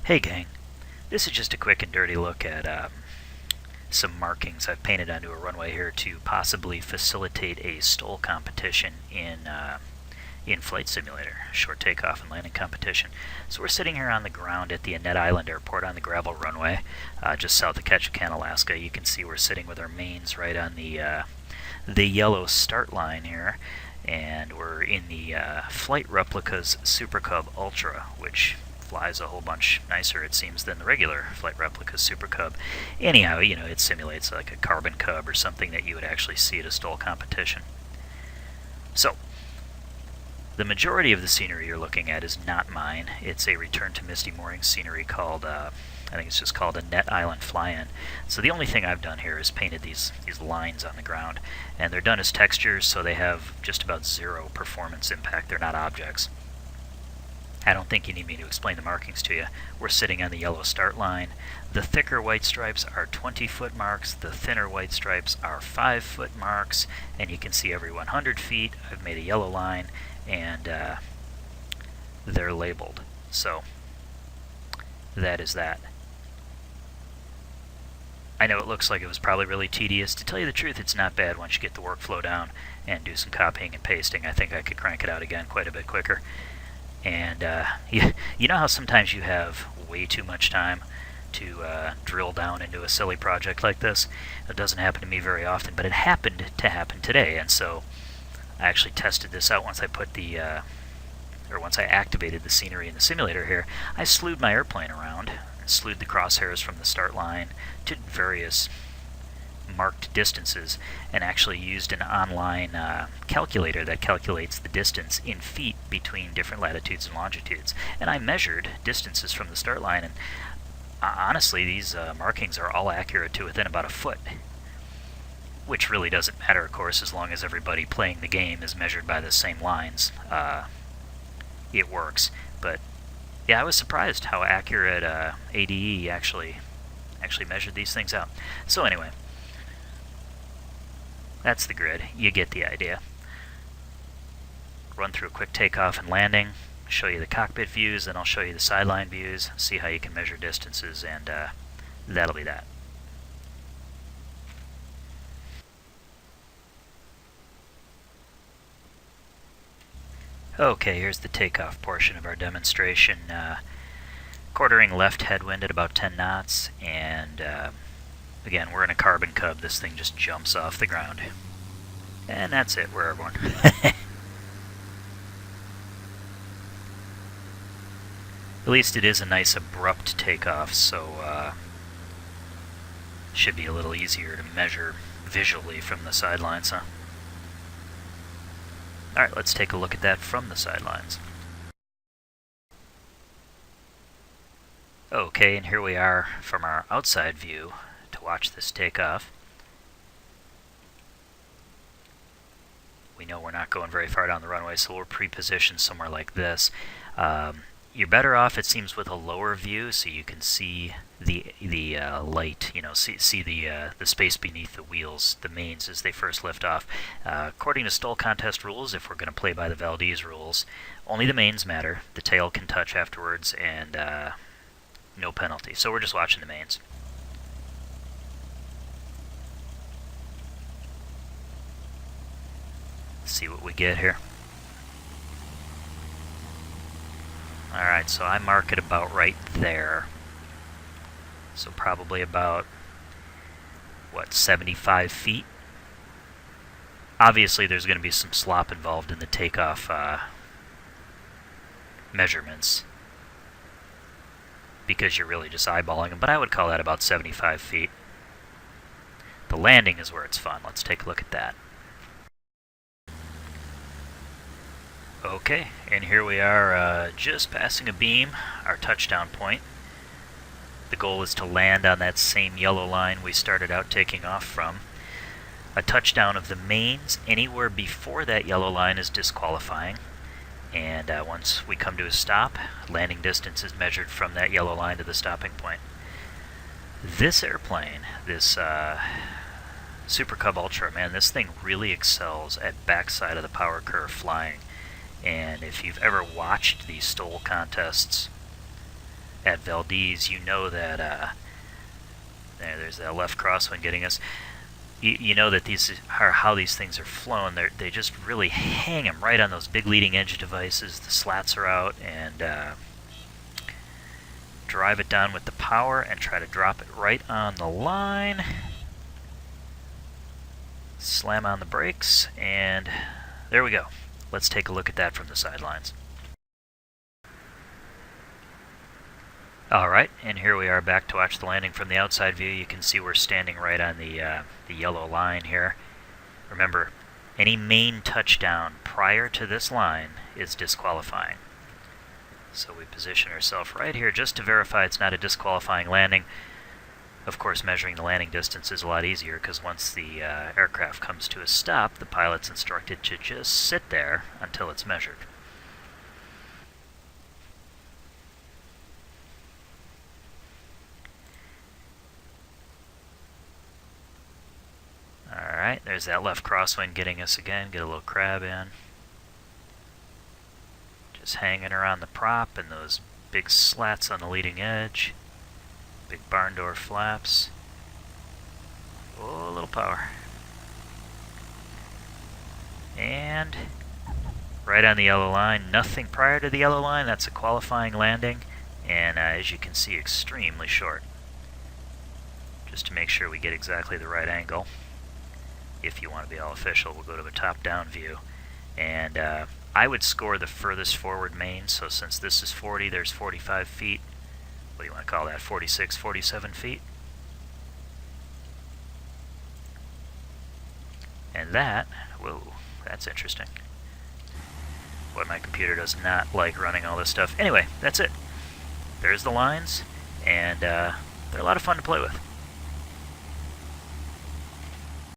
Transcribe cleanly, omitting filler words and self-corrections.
Hey gang, this is just a quick and dirty look at some markings I've painted onto a runway here to possibly facilitate a Stol competition in Flight Simulator, short takeoff and landing competition. So we're sitting here on the ground at the Annette Island Airport on the gravel runway, just south of Ketchikan, Alaska. You can see we're sitting with our mains right on the yellow start line here, and we're in the Flight Replicas Super Cub Ultra, which flies a whole bunch nicer, it seems, than the regular Flight Replicas Super Cub. Anyhow, you know, it simulates like a Carbon Cub or something that you would actually see at a Stol competition. So, the majority of the scenery you're looking at is not mine. It's a Return to Misty Moorings scenery called, I think it's just called Annette Island Fly-In. So the only thing I've done here is painted these lines on the ground, and they're done as textures, so they have just about zero performance impact. They're not objects. I don't think you need me to explain the markings to you. We're sitting on the yellow start line. The thicker white stripes are 20-foot marks, the thinner white stripes are 5-foot marks, and you can see every 100 feet I've made a yellow line, and they're labeled. So that is that. I know it looks like it was probably really tedious. To tell you the truth, it's not bad once you get the workflow down and do some copying and pasting. I think I could crank it out again quite a bit quicker. And you know how sometimes you have way too much time to drill down into a silly project like this? It doesn't happen to me very often, but it happened to happen today, and so I actually tested this out once I put once I activated the scenery in the simulator here. I slewed my airplane around, slewed the crosshairs from the start line to various marked distances, and actually used an online calculator that calculates the distance in feet between different latitudes and longitudes. And I measured distances from the start line, and honestly, these markings are all accurate to within about a foot. Which really doesn't matter, of course, as long as everybody playing the game is measured by the same lines. It works. But yeah, I was surprised how accurate ADE actually measured these things out. So anyway, that's the grid. You get the idea. Run through a quick takeoff and landing, show you the cockpit views, then I'll show you the sideline views, see how you can measure distances, and that'll be that. Okay, here's the takeoff portion of our demonstration. Quartering left headwind at about 10 knots, and again, we're in a Carbon Cub. This thing just jumps off the ground. And that's it, we're airborne. At least it is a nice abrupt takeoff, so should be a little easier to measure visually from the sidelines, huh? Alright, let's take a look at that from the sidelines. Okay, and here we are from our outside view to watch this takeoff. We know we're not going very far down the runway, so we're pre-positioned somewhere like this. You're better off, it seems, with a lower view, so you can see the light, you know, see the space beneath the wheels, the mains, as they first lift off. According to Stol contest rules, if we're going to play by the Valdez rules, only the mains matter. The tail can touch afterwards, and no penalty. So we're just watching the mains. Let's see what we get here. Alright, so I mark it about right there. So probably about, what, 75 feet? Obviously there's going to be some slop involved in the takeoff measurements, because you're really just eyeballing them, but I would call that about 75 feet. The landing is where it's fun. Let's take a look at that. Okay, and here we are just passing a beam, our touchdown point. The goal is to land on that same yellow line we started out taking off from. A touchdown of the mains anywhere before that yellow line is disqualifying. And once we come to a stop, landing distance is measured from that yellow line to the stopping point. This airplane, this Super Cub Ultra, man, this thing really excels at backside of the power curve flying. And if you've ever watched these Stol contests, at Valdez, you know that there's that left crosswind getting us. You know that these are how these things are flown. They just really hang them right on those big leading edge devices. The slats are out, and drive it down with the power and try to drop it right on the line. Slam on the brakes, and there we go. Let's take a look at that from the sidelines. Alright, and here we are back to watch the landing from the outside view. You can see we're standing right on the yellow line here. Remember, any main touchdown prior to this line is disqualifying. So we position ourselves right here just to verify it's not a disqualifying landing. Of course, measuring the landing distance is a lot easier because once the aircraft comes to a stop, the pilot's instructed to just sit there until it's measured. Alright, there's that left crosswind getting us again. Get a little crab in. Just hanging around the prop and those big slats on the leading edge. Big barn door flaps. Oh, a little power. And right on the yellow line. Nothing prior to the yellow line. That's a qualifying landing. And as you can see, extremely short. Just to make sure we get exactly the right angle. If you want to be all official, we'll go to the top-down view. And I would score the furthest forward main, so since this is 40, there's 45 feet. What do you want to call that, 46, 47 feet? And that, whoa, that's interesting. Boy, my computer does not like running all this stuff. Anyway, that's it. There's the lines, and they're a lot of fun to play with.